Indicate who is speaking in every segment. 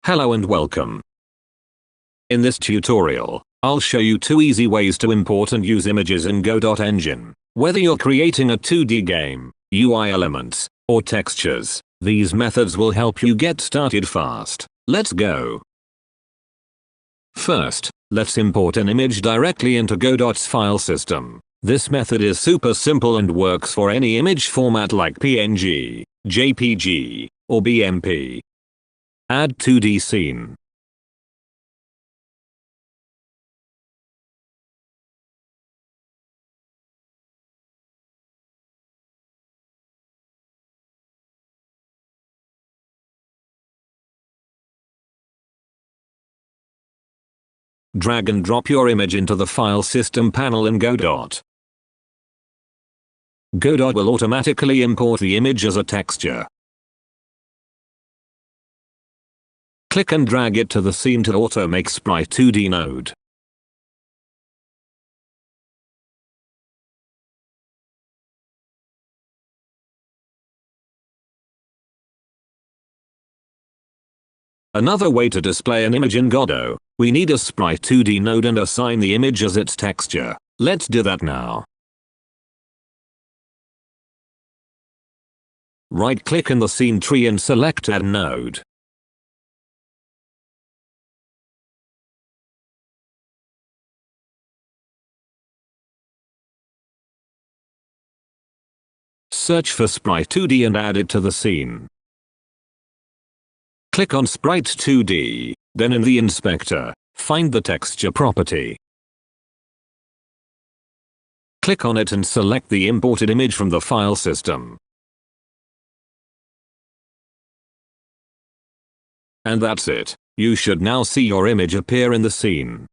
Speaker 1: Hello and welcome. In this tutorial, I'll show you two easy ways to import and use images in Godot Engine. Whether you're creating a 2D game, UI elements, or textures, these methods will help you get started fast. Let's go. First, let's import an image directly into Godot's file system. This method is super simple and works for any image format like PNG, JPG, or BMP. Add 2D scene. Drag and drop your image into the file system panel in Godot. Godot will automatically import the image as a texture. Click and drag it to the Scene to Auto Make Sprite 2D node. Another way to display an image in Godot, we need a Sprite 2D node and assign the image as its texture. Let's do that now. Right-click in the scene tree and select Add Node. Search for Sprite 2D and add it to the scene. Click on Sprite 2D, then in the inspector, find the texture property. Click on it and select the imported image from the file system. And that's it. You should now see your image appear in the scene.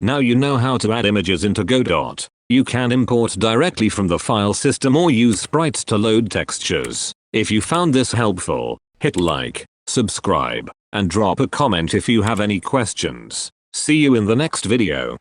Speaker 1: Now you know how to add images into Godot. You can import directly from the file system or use sprites to load textures. If you found this helpful, hit like, subscribe, and drop a comment if you have any questions. See you in the next video.